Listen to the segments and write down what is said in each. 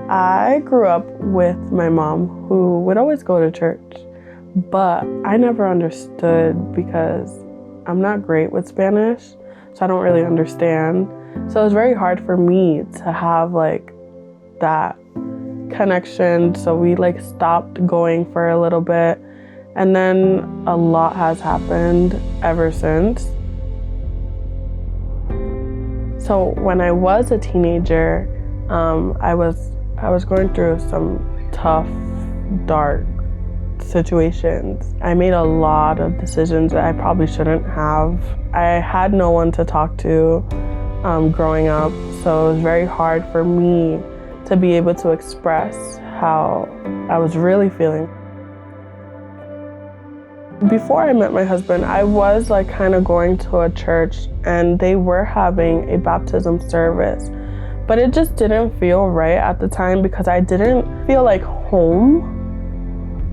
I grew up with my mom who would always go to church, but I never understood because I'm not great with Spanish, so I don't really understand. So it was very hard for me to have like that connection. So we like stopped going for a little bit, and then a lot has happened ever since. So when I was a teenager, I was going through some tough, dark situations. I made a lot of decisions that I probably shouldn't have. I had no one to talk to growing up, so it was very hard for me to be able to express how I was really feeling. Before I met my husband, I was like kind of going to a church and they were having a baptism service, but it just didn't feel right at the time because I didn't feel like home,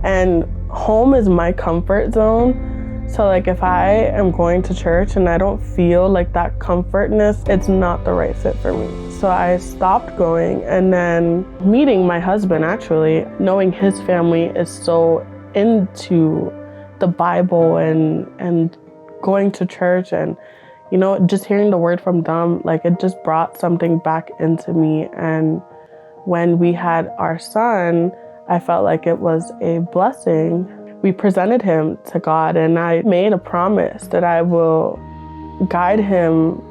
and home is my comfort zone. So like if I am going to church and I don't feel like that comfortness, it's not the right fit for me. So I stopped going, and then meeting my husband, actually, knowing his family is so into the Bible and going to church, and you know, just hearing the word from them, like it just brought something back into me. And when we had our son, I felt like it was a blessing. We presented him to God, and I made a promise that I will guide him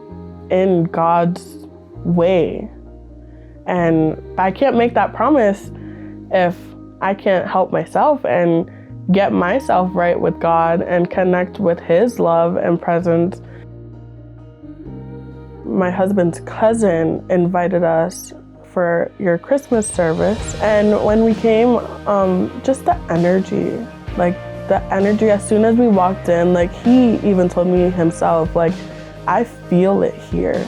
in God's way. And I can't make that promise if I can't help myself and get myself right with God and connect with His love and presence. My husband's cousin invited us for your Christmas service, and when we came, just the energy, as soon as we walked in, like he even told me himself, like, I feel it here.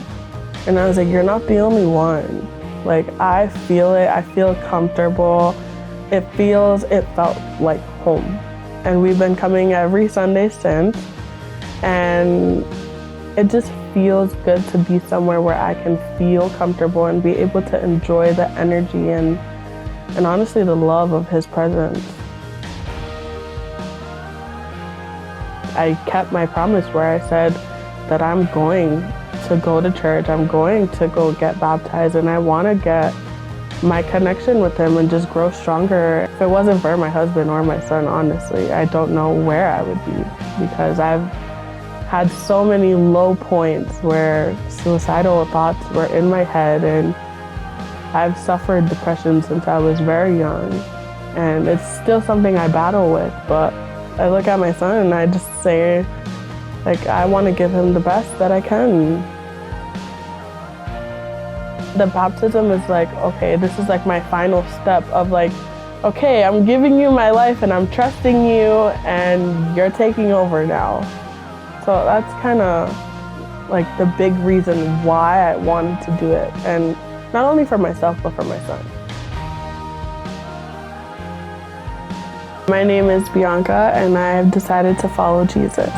And I was like, you're not the only one. Like, I feel it, I feel comfortable. It felt like home. And we've been coming every Sunday since, and it just feels good to be somewhere where I can feel comfortable and be able to enjoy the energy and honestly the love of His presence. I kept my promise where I said that I'm going to go to church, I'm going to go get baptized, and I want to get my connection with Him and just grow stronger. If it wasn't for my husband or my son, honestly, I don't know where I would be, because I've had so many low points where suicidal thoughts were in my head, and I've suffered depression since I was very young, and it's still something I battle with. But I look at my son and I just say, like, I want to give him the best that I can. The baptism is like, okay, this is like my final step of like, okay, I'm giving you my life and I'm trusting you and you're taking over now. So that's kind of like the big reason why I wanted to do it, and not only for myself, but for my son. My name is Bianca, and I have decided to follow Jesus.